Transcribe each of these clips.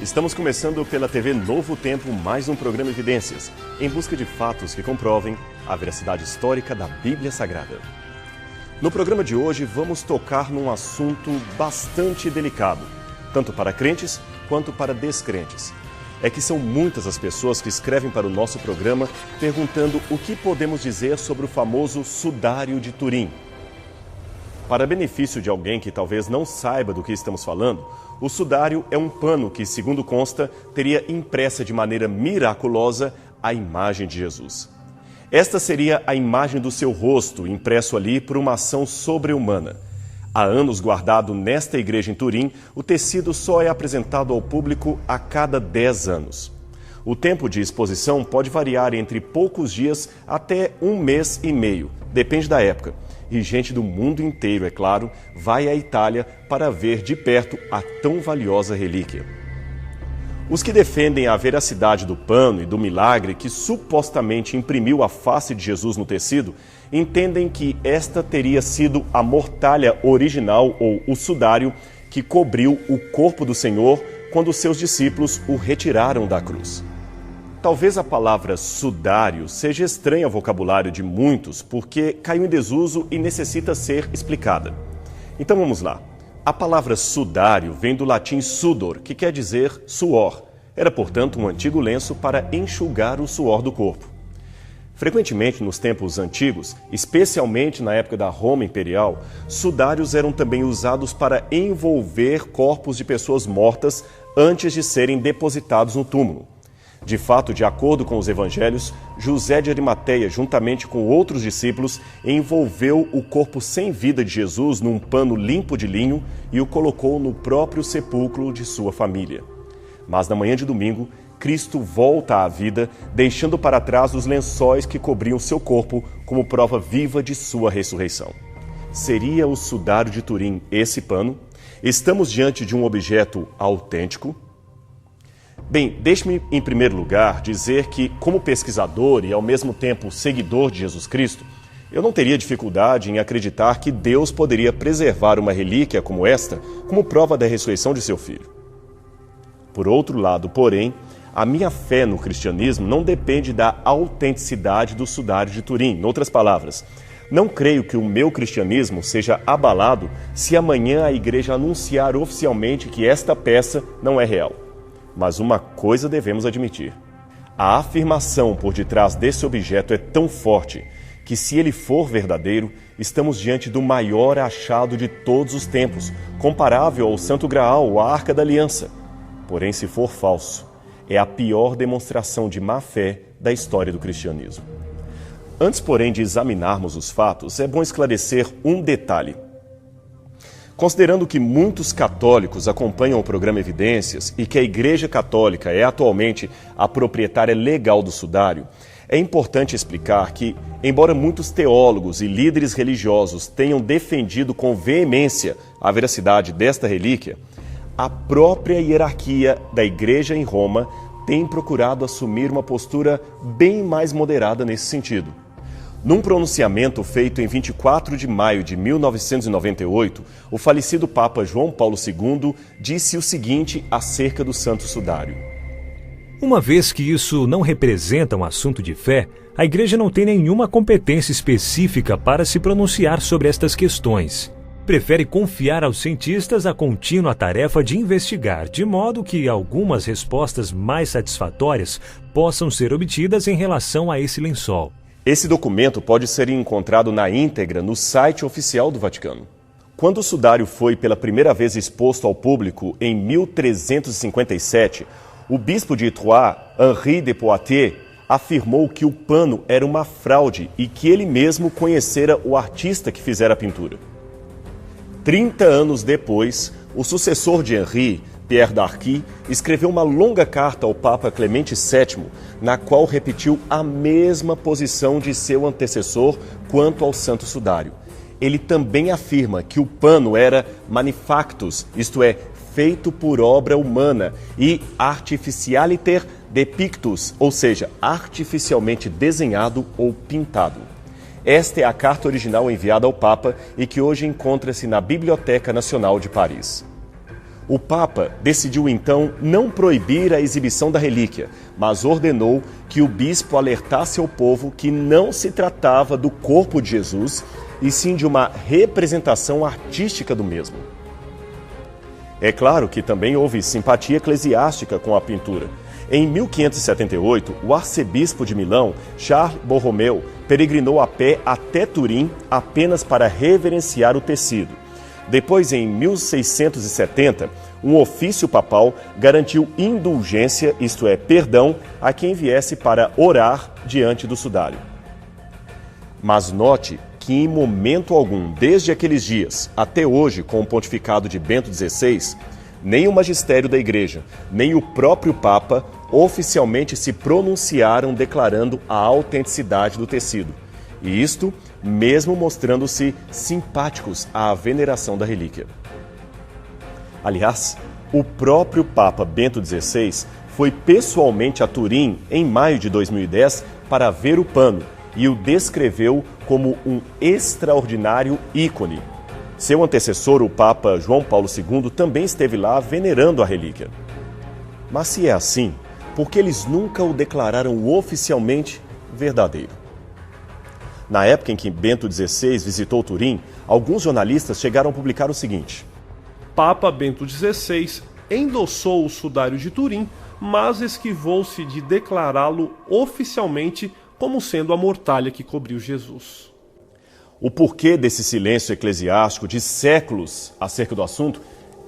Estamos começando pela TV Novo Tempo mais um programa Evidências, em busca de fatos que comprovem a veracidade histórica da Bíblia Sagrada. No programa de hoje vamos tocar num assunto bastante delicado, tanto para crentes quanto para descrentes. É que são muitas as pessoas que escrevem para o nosso programa perguntando o que podemos dizer sobre o famoso Sudário de Turim. Para benefício de alguém que talvez não saiba do que estamos falando, o sudário é um pano que, segundo consta, teria impressa de maneira miraculosa a imagem de Jesus. Esta seria a imagem do seu rosto, impresso ali por uma ação sobre-humana. Há anos guardado nesta igreja em Turim, o tecido só é apresentado ao público a cada 10 anos. O tempo de exposição pode variar entre poucos dias até 1 mês e meio, depende da época. E gente do mundo inteiro, é claro, vai à Itália para ver de perto a tão valiosa relíquia. Os que defendem a veracidade do pano e do milagre que supostamente imprimiu a face de Jesus no tecido, entendem que esta teria sido a mortalha original ou o sudário que cobriu o corpo do Senhor quando seus discípulos o retiraram da cruz. Talvez a palavra sudário seja estranha ao vocabulário de muitos porque caiu em desuso e necessita ser explicada. Então vamos lá. A palavra sudário vem do latim sudor, que quer dizer suor. Era, portanto, um antigo lenço para enxugar o suor do corpo. Frequentemente, nos tempos antigos, especialmente na época da Roma Imperial, sudários eram também usados para envolver corpos de pessoas mortas antes de serem depositados no túmulo. De fato, de acordo com os evangelhos, José de Arimateia, juntamente com outros discípulos, envolveu o corpo sem vida de Jesus num pano limpo de linho e o colocou no próprio sepulcro de sua família. Mas na manhã de domingo, Cristo volta à vida, deixando para trás os lençóis que cobriam seu corpo como prova viva de sua ressurreição. Seria o sudário de Turim esse pano? Estamos diante de um objeto autêntico? Bem, deixe-me, em primeiro lugar, dizer que, como pesquisador e, ao mesmo tempo, seguidor de Jesus Cristo, eu não teria dificuldade em acreditar que Deus poderia preservar uma relíquia como esta como prova da ressurreição de seu filho. Por outro lado, porém, a minha fé no cristianismo não depende da autenticidade do sudário de Turim. Em outras palavras, não creio que o meu cristianismo seja abalado se amanhã a igreja anunciar oficialmente que esta peça não é real. Mas uma coisa devemos admitir. A afirmação por detrás desse objeto é tão forte que, se ele for verdadeiro, estamos diante do maior achado de todos os tempos, comparável ao Santo Graal ou à Arca da Aliança. Porém, se for falso, é a pior demonstração de má-fé da história do cristianismo. Antes, porém, de examinarmos os fatos, é bom esclarecer um detalhe. Considerando que muitos católicos acompanham o programa Evidências e que a Igreja Católica é atualmente a proprietária legal do sudário, é importante explicar que, embora muitos teólogos e líderes religiosos tenham defendido com veemência a veracidade desta relíquia, a própria hierarquia da Igreja em Roma tem procurado assumir uma postura bem mais moderada nesse sentido. Num pronunciamento feito em 24 de maio de 1998, o falecido Papa João Paulo II disse o seguinte acerca do Santo Sudário. Uma vez que isso não representa um assunto de fé, a Igreja não tem nenhuma competência específica para se pronunciar sobre estas questões. Prefere confiar aos cientistas a contínua tarefa de investigar, de modo que algumas respostas mais satisfatórias possam ser obtidas em relação a esse lençol. Esse documento pode ser encontrado na íntegra no site oficial do Vaticano. Quando o sudário foi pela primeira vez exposto ao público em 1357, o bispo de Troyes, Henri de Poitiers, afirmou que o pano era uma fraude e que ele mesmo conhecera o artista que fizera a pintura. 30 anos depois, o sucessor de Henri, Pierre d'Arcy, escreveu uma longa carta ao Papa Clemente VII, na qual repetiu a mesma posição de seu antecessor quanto ao Santo Sudário. Ele também afirma que o pano era manifactus, isto é, feito por obra humana, e artificialiter depictus, ou seja, artificialmente desenhado ou pintado. Esta é a carta original enviada ao Papa e que hoje encontra-se na Biblioteca Nacional de Paris. O Papa decidiu então não proibir a exibição da relíquia, mas ordenou que o bispo alertasse ao povo que não se tratava do corpo de Jesus, e sim de uma representação artística do mesmo. É claro que também houve simpatia eclesiástica com a pintura. Em 1578, o arcebispo de Milão, Charles Borromeu, peregrinou a pé até Turim apenas para reverenciar o tecido. Depois, em 1670, um ofício papal garantiu indulgência, isto é, perdão, a quem viesse para orar diante do sudário. Mas note que em momento algum, desde aqueles dias até hoje, com o pontificado de Bento XVI, nem o magistério da Igreja, nem o próprio Papa oficialmente se pronunciaram declarando a autenticidade do tecido. E isto mesmo mostrando-se simpáticos à veneração da relíquia. Aliás, o próprio Papa Bento XVI foi pessoalmente a Turim em maio de 2010 para ver o pano e o descreveu como um extraordinário ícone. Seu antecessor, o Papa João Paulo II, também esteve lá venerando a relíquia. Mas se é assim, por que eles nunca o declararam oficialmente verdadeiro? Na época em que Bento XVI visitou Turim, alguns jornalistas chegaram a publicar o seguinte: Papa Bento XVI endossou o sudário de Turim, mas esquivou-se de declará-lo oficialmente como sendo a mortalha que cobriu Jesus. O porquê desse silêncio eclesiástico de séculos acerca do assunto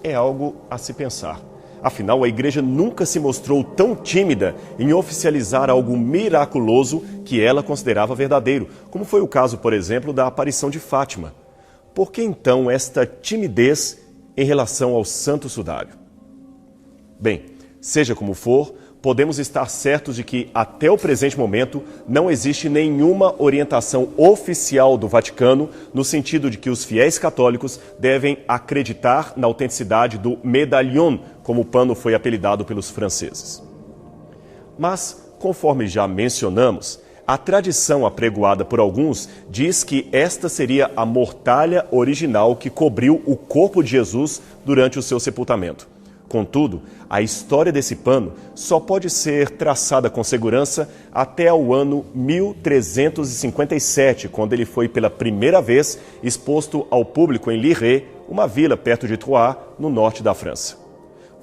é algo a se pensar. Afinal, a Igreja nunca se mostrou tão tímida em oficializar algo miraculoso que ela considerava verdadeiro, como foi o caso, por exemplo, da aparição de Fátima. Por que então esta timidez em relação ao Santo Sudário? Bem, seja como for, podemos estar certos de que, até o presente momento, não existe nenhuma orientação oficial do Vaticano no sentido de que os fiéis católicos devem acreditar na autenticidade do medalhão, como o pano foi apelidado pelos franceses. Mas, conforme já mencionamos, a tradição apregoada por alguns diz que esta seria a mortalha original que cobriu o corpo de Jesus durante o seu sepultamento. Contudo, a história desse pano só pode ser traçada com segurança até ao ano 1357, quando ele foi pela primeira vez exposto ao público em Liré, uma vila perto de Troyes, no norte da França.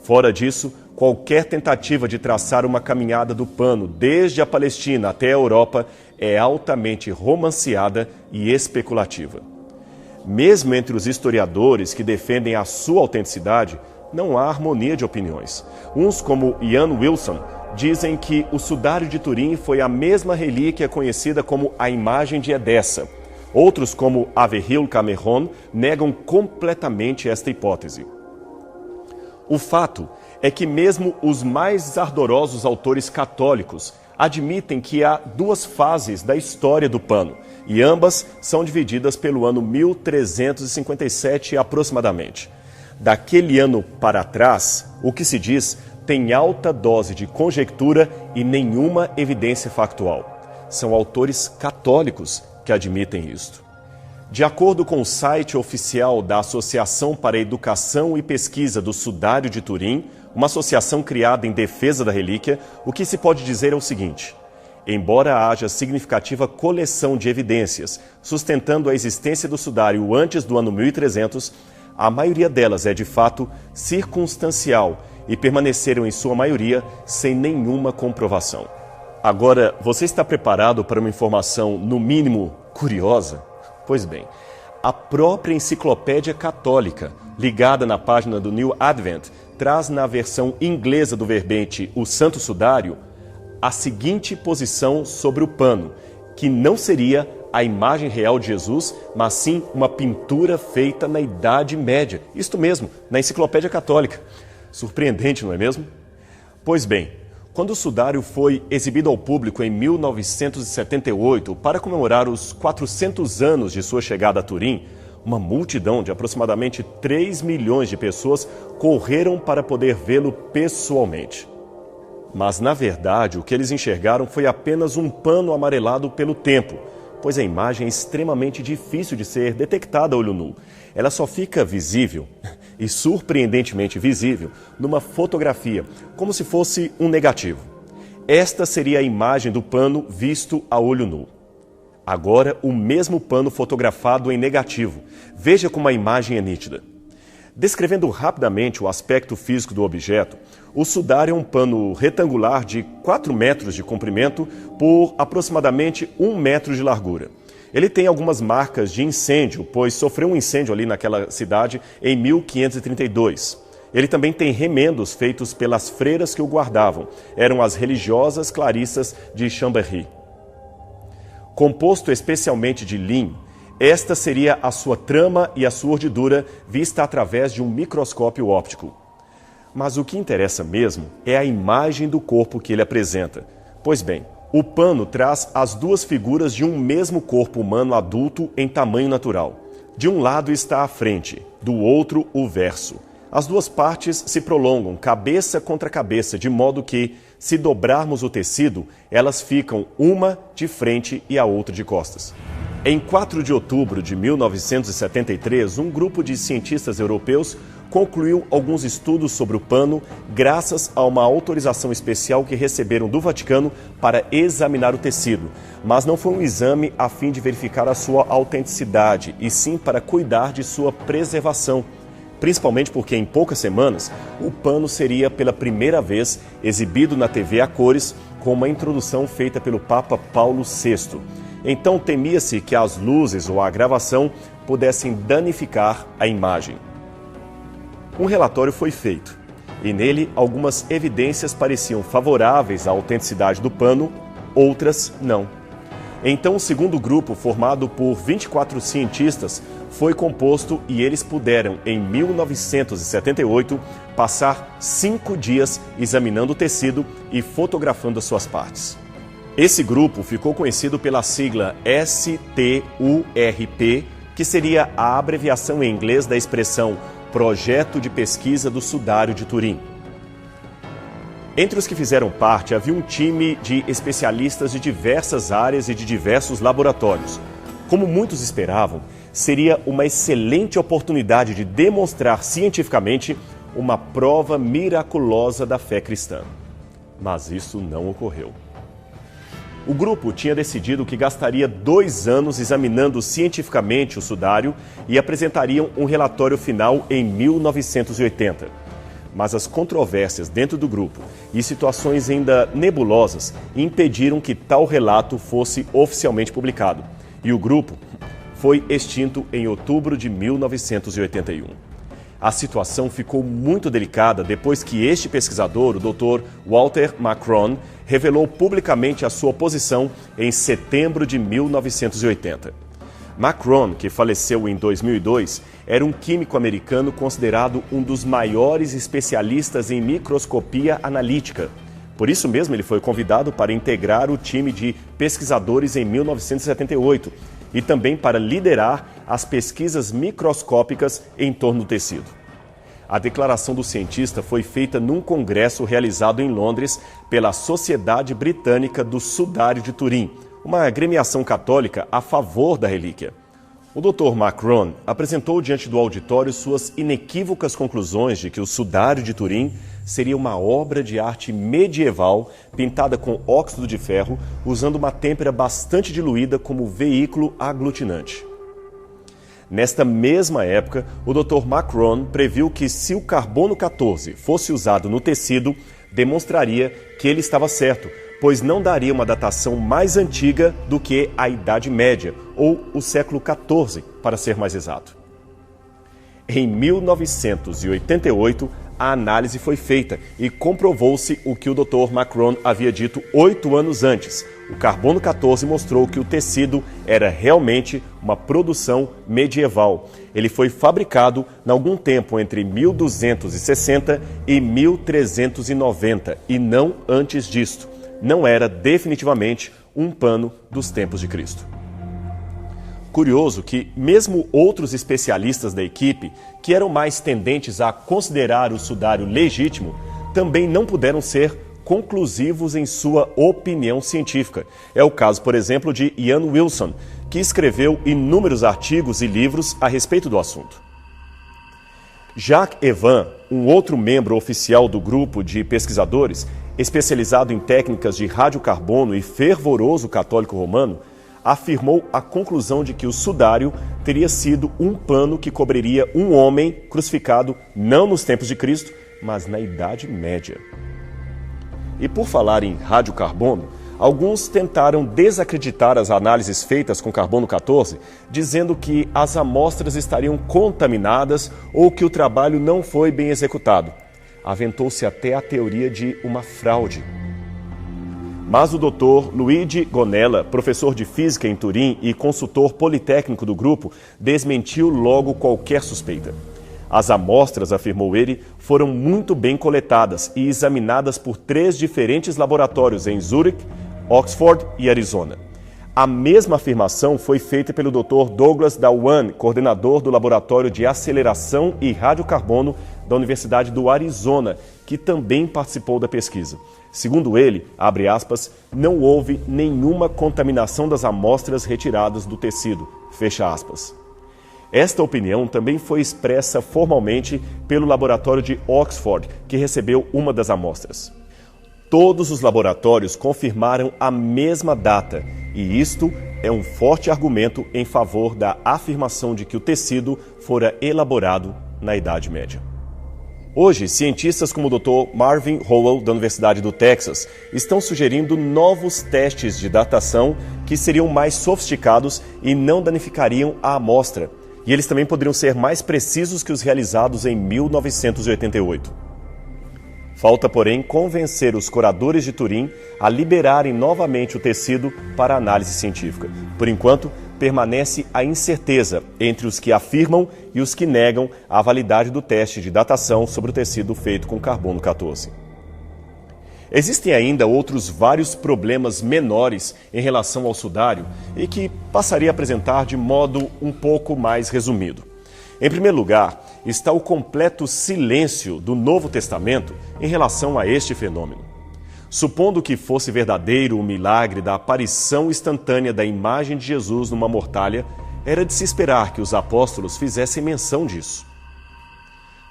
Fora disso, qualquer tentativa de traçar uma caminhada do pano desde a Palestina até a Europa é altamente romanceada e especulativa. Mesmo entre os historiadores que defendem a sua autenticidade, não há harmonia de opiniões. Uns, como Ian Wilson, dizem que o sudário de Turim foi a mesma relíquia conhecida como a imagem de Edessa. Outros, como Averil Cameron, negam completamente esta hipótese. O fato é que mesmo os mais ardorosos autores católicos admitem que há duas fases da história do pano, e ambas são divididas pelo ano 1357 aproximadamente. Daquele ano para trás, o que se diz tem alta dose de conjectura e nenhuma evidência factual. São autores católicos que admitem isto. De acordo com o site oficial da Associação para a Educação e Pesquisa do Sudário de Turim, uma associação criada em defesa da relíquia, o que se pode dizer é o seguinte: embora haja significativa coleção de evidências sustentando a existência do sudário antes do ano 1300, a maioria delas é, de fato, circunstancial e permaneceram, em sua maioria, sem nenhuma comprovação. Agora, você está preparado para uma informação, no mínimo, curiosa? Pois bem, a própria Enciclopédia Católica, ligada na página do New Advent, traz na versão inglesa do verbete O Santo Sudário a seguinte posição sobre o pano, que não seria a imagem real de Jesus, mas sim uma pintura feita na Idade Média. Isto mesmo, na Enciclopédia Católica. Surpreendente, não é mesmo? Pois bem, quando o sudário foi exibido ao público em 1978 para comemorar os 400 anos de sua chegada a Turim, uma multidão de aproximadamente 3 milhões de pessoas correram para poder vê-lo pessoalmente. Mas, na verdade, o que eles enxergaram foi apenas um pano amarelado pelo tempo, pois a imagem é extremamente difícil de ser detectada a olho nu. Ela só fica visível e surpreendentemente visível numa fotografia, como se fosse um negativo. Esta seria a imagem do pano visto a olho nu. Agora, o mesmo pano fotografado em negativo. Veja como a imagem é nítida. Descrevendo rapidamente o aspecto físico do objeto, o sudário é um pano retangular de 4 metros de comprimento por aproximadamente 1 metro de largura. Ele tem algumas marcas de incêndio, pois sofreu um incêndio ali naquela cidade em 1532. Ele também tem remendos feitos pelas freiras que o guardavam. Eram as religiosas clarissas de Chambéry. Composto especialmente de linho, esta seria a sua trama e a sua urdidura vista através de um microscópio óptico. Mas o que interessa mesmo é a imagem do corpo que ele apresenta. Pois bem, o pano traz as duas figuras de um mesmo corpo humano adulto em tamanho natural. De um lado está a frente, do outro o verso. As duas partes se prolongam cabeça contra cabeça, de modo que, se dobrarmos o tecido, elas ficam uma de frente e a outra de costas. Em 4 de outubro de 1973, um grupo de cientistas europeus concluiu alguns estudos sobre o pano graças a uma autorização especial que receberam do Vaticano para examinar o tecido. Mas não foi um exame a fim de verificar a sua autenticidade, e sim para cuidar de sua preservação. Principalmente porque em poucas semanas o pano seria pela primeira vez exibido na TV a cores com uma introdução feita pelo Papa Paulo VI. Então temia-se que as luzes ou a gravação pudessem danificar a imagem. Um relatório foi feito e nele algumas evidências pareciam favoráveis à autenticidade do pano, outras não. Então o segundo grupo, formado por 24 cientistas, foi composto e eles puderam, em 1978, passar 5 dias examinando o tecido e fotografando as suas partes. Esse grupo ficou conhecido pela sigla STURP, que seria a abreviação em inglês da expressão Projeto de Pesquisa do Sudário de Turim. Entre os que fizeram parte, havia um time de especialistas de diversas áreas e de diversos laboratórios. Como muitos esperavam, seria uma excelente oportunidade de demonstrar cientificamente uma prova miraculosa da fé cristã. Mas isso não ocorreu. O grupo tinha decidido que gastaria 2 anos examinando cientificamente o sudário e apresentariam um relatório final em 1980. Mas as controvérsias dentro do grupo e situações ainda nebulosas impediram que tal relato fosse oficialmente publicado. E o grupo foi extinto em outubro de 1981. A situação ficou muito delicada depois que este pesquisador, o Dr. Walter Macron, revelou publicamente a sua oposição em setembro de 1980. Macron, que faleceu em 2002, era um químico americano considerado um dos maiores especialistas em microscopia analítica. Por isso mesmo, ele foi convidado para integrar o time de pesquisadores em 1978 e também para liderar as pesquisas microscópicas em torno do tecido. A declaração do cientista foi feita num congresso realizado em Londres pela Sociedade Britânica do Sudário de Turim, uma agremiação católica a favor da relíquia. O Dr. Macron apresentou diante do auditório suas inequívocas conclusões de que o sudário de Turim seria uma obra de arte medieval pintada com óxido de ferro, usando uma têmpera bastante diluída como veículo aglutinante. Nesta mesma época, o Dr. Macron previu que se o carbono 14 fosse usado no tecido, demonstraria que ele estava certo, pois não daria uma datação mais antiga do que a Idade Média, ou o século XIV, para ser mais exato. Em 1988, a análise foi feita e comprovou-se o que o Dr. Macron havia dito 8 anos antes. O carbono 14 mostrou que o tecido era realmente uma produção medieval. Ele foi fabricado em algum tempo entre 1260 e 1390 e não antes disto. Não era definitivamente um pano dos tempos de Cristo. Curioso que, mesmo outros especialistas da equipe, que eram mais tendentes a considerar o sudário legítimo, também não puderam ser conclusivos em sua opinião científica. É o caso, por exemplo, de Ian Wilson, que escreveu inúmeros artigos e livros a respeito do assunto. Jacques Evin, um outro membro oficial do grupo de pesquisadores, especializado em técnicas de radiocarbono e fervoroso católico romano, afirmou a conclusão de que o sudário teria sido um pano que cobriria um homem crucificado não nos tempos de Cristo, mas na Idade Média. E por falar em radiocarbono, alguns tentaram desacreditar as análises feitas com carbono 14, dizendo que as amostras estariam contaminadas ou que o trabalho não foi bem executado. Aventou-se até a teoria de uma fraude. Mas o Dr. Luigi Gonella, professor de física em Turim e consultor politécnico do grupo, desmentiu logo qualquer suspeita. As amostras, afirmou ele, foram muito bem coletadas e examinadas por 3 diferentes laboratórios em Zurique, Oxford e Arizona. A mesma afirmação foi feita pelo Dr. Douglas Dawan, coordenador do Laboratório de Aceleração e Radiocarbono da Universidade do Arizona, que também participou da pesquisa. Segundo ele, abre aspas, não houve nenhuma contaminação das amostras retiradas do tecido, fecha aspas. Esta opinião também foi expressa formalmente pelo laboratório de Oxford, que recebeu uma das amostras. Todos os laboratórios confirmaram a mesma data, e isto é um forte argumento em favor da afirmação de que o tecido fora elaborado na Idade Média. Hoje, cientistas como o Dr. Marvin Howell, da Universidade do Texas, estão sugerindo novos testes de datação que seriam mais sofisticados e não danificariam a amostra. E eles também poderiam ser mais precisos que os realizados em 1988. Falta, porém, convencer os curadores de Turim a liberarem novamente o tecido para análise científica. Por enquanto, permanece a incerteza entre os que afirmam e os que negam a validade do teste de datação sobre o tecido feito com carbono 14. Existem ainda outros vários problemas menores em relação ao sudário e que passaria a apresentar de modo um pouco mais resumido. Em primeiro lugar, está o completo silêncio do Novo Testamento em relação a este fenômeno. Supondo que fosse verdadeiro o milagre da aparição instantânea da imagem de Jesus numa mortalha, era de se esperar que os apóstolos fizessem menção disso.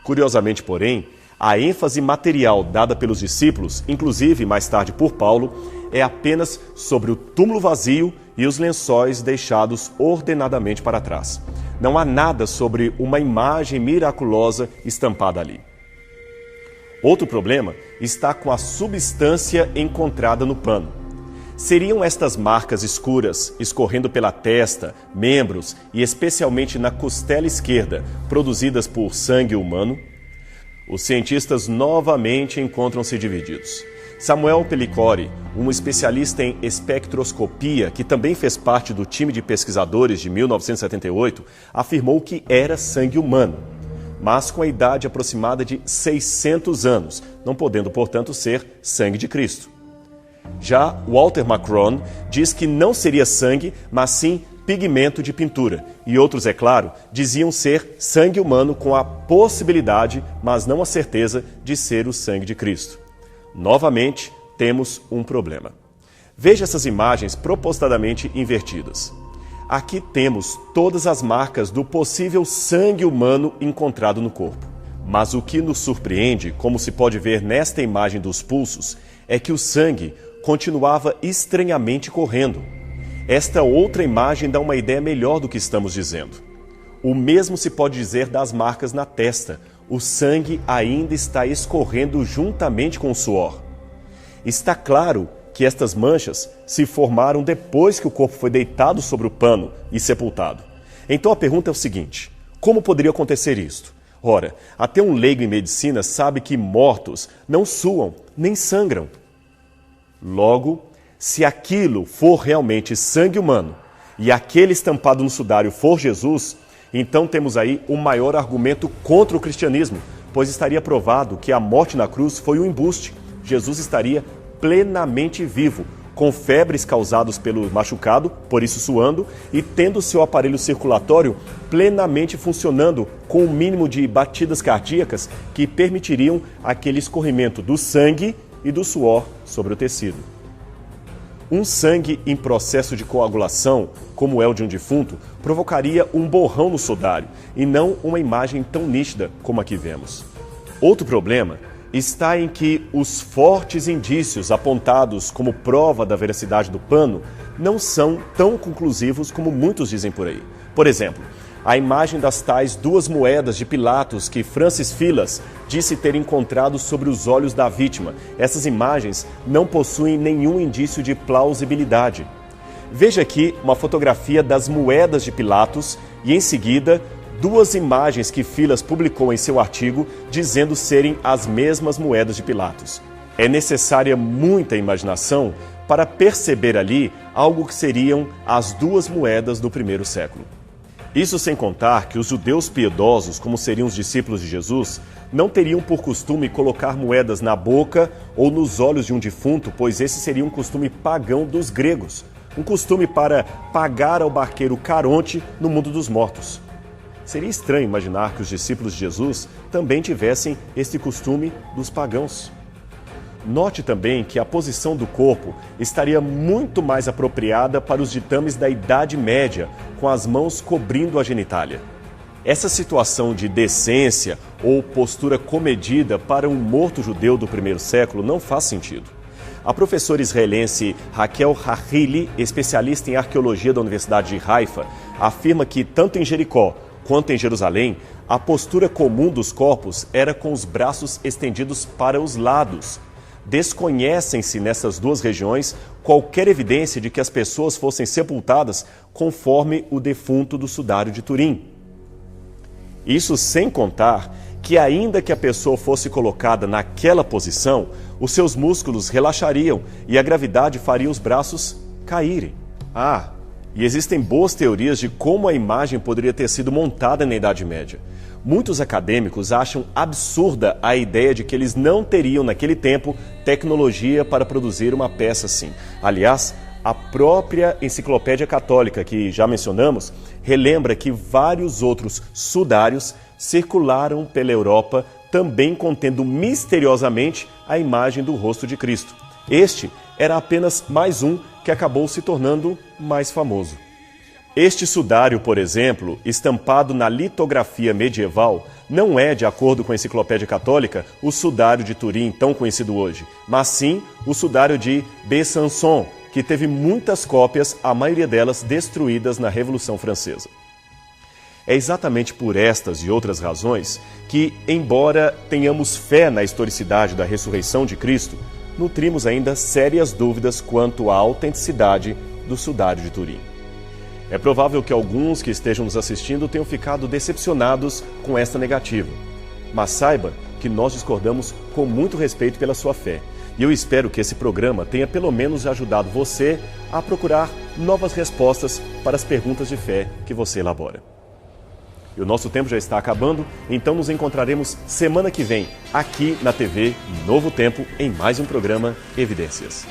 Curiosamente, porém, a ênfase material dada pelos discípulos, inclusive mais tarde por Paulo, é apenas sobre o túmulo vazio e os lençóis deixados ordenadamente para trás. Não há nada sobre uma imagem miraculosa estampada ali. Outro problema está com a substância encontrada no pano. Seriam estas marcas escuras, escorrendo pela testa, membros e especialmente na costela esquerda, produzidas por sangue humano? Os cientistas novamente encontram-se divididos. Samuel Pellicore, um especialista em espectroscopia, que também fez parte do time de pesquisadores de 1978, afirmou que era sangue humano, mas com a idade aproximada de 600 anos, não podendo, portanto, ser sangue de Cristo. Já Walter Macron diz que não seria sangue, mas sim pigmento de pintura, e outros, é claro, diziam ser sangue humano com a possibilidade, mas não a certeza, de ser o sangue de Cristo. Novamente, temos um problema. Veja essas imagens propositadamente invertidas. Aqui temos todas as marcas do possível sangue humano encontrado no corpo. Mas o que nos surpreende, como se pode ver nesta imagem dos pulsos, é que o sangue continuava estranhamente correndo. Esta outra imagem dá uma ideia melhor do que estamos dizendo. O mesmo se pode dizer das marcas na testa. O sangue ainda está escorrendo juntamente com o suor. Está claro que estas manchas se formaram depois que o corpo foi deitado sobre o pano e sepultado. Então a pergunta é o seguinte: como poderia acontecer isto? Ora, até um leigo em medicina sabe que mortos não suam nem sangram. Logo, se aquilo for realmente sangue humano e aquele estampado no sudário for Jesus, então temos aí o maior argumento contra o cristianismo, pois estaria provado que a morte na cruz foi um embuste. Jesus estaria plenamente vivo, com febres causadas pelo machucado, por isso suando, e tendo seu aparelho circulatório plenamente funcionando, com o mínimo de batidas cardíacas que permitiriam aquele escorrimento do sangue e do suor sobre o tecido. Um sangue em processo de coagulação, como é o de um defunto, provocaria um borrão no sudário e não uma imagem tão nítida como aqui vemos. Outro problema está em que os fortes indícios apontados como prova da veracidade do pano não são tão conclusivos como muitos dizem por aí. Por exemplo, a imagem das tais 2 moedas de Pilatos que Francis Filas disse ter encontrado sobre os olhos da vítima. Essas imagens não possuem nenhum indício de plausibilidade. Veja aqui uma fotografia das moedas de Pilatos e, em seguida, 2 imagens que Filas publicou em seu artigo dizendo serem as mesmas moedas de Pilatos. É necessária muita imaginação para perceber ali algo que seriam as 2 moedas do primeiro século. Isso sem contar que os judeus piedosos, como seriam os discípulos de Jesus, não teriam por costume colocar moedas na boca ou nos olhos de um defunto, pois esse seria um costume pagão dos gregos, um costume para pagar ao barqueiro Caronte no mundo dos mortos. Seria estranho imaginar que os discípulos de Jesus também tivessem este costume dos pagãos. Note também que a posição do corpo estaria muito mais apropriada para os ditames da Idade Média, com as mãos cobrindo a genitália. Essa situação de decência ou postura comedida para um morto judeu do primeiro século não faz sentido. A professora israelense Raquel Hahili, especialista em arqueologia da Universidade de Haifa, afirma que tanto em Jericó quanto em Jerusalém, a postura comum dos corpos era com os braços estendidos para os lados. Desconhecem-se nessas 2 regiões qualquer evidência de que as pessoas fossem sepultadas conforme o defunto do sudário de Turim. Isso sem contar que, ainda que a pessoa fosse colocada naquela posição, os seus músculos relaxariam e a gravidade faria os braços caírem. E existem boas teorias de como a imagem poderia ter sido montada na Idade Média. Muitos acadêmicos acham absurda a ideia de que eles não teriam, naquele tempo, tecnologia para produzir uma peça assim. Aliás, a própria Enciclopédia Católica, que já mencionamos, relembra que vários outros sudários circularam pela Europa, também contendo misteriosamente a imagem do rosto de Cristo. Este era apenas mais um que acabou se tornando mais famoso. Este sudário, por exemplo, estampado na litografia medieval, não é, de acordo com a Enciclopédia Católica, o sudário de Turim, tão conhecido hoje, mas sim o sudário de Besançon, que teve muitas cópias, a maioria delas destruídas na Revolução Francesa. É exatamente por estas e outras razões que, embora tenhamos fé na historicidade da ressurreição de Cristo, nutrimos ainda sérias dúvidas quanto à autenticidade do sudário de Turim. É provável que alguns que estejam nos assistindo tenham ficado decepcionados com esta negativa. Mas saiba que nós discordamos com muito respeito pela sua fé. E eu espero que esse programa tenha pelo menos ajudado você a procurar novas respostas para as perguntas de fé que você elabora. E o nosso tempo já está acabando, então nos encontraremos semana que vem, aqui na TV Novo Tempo, em mais um programa Evidências.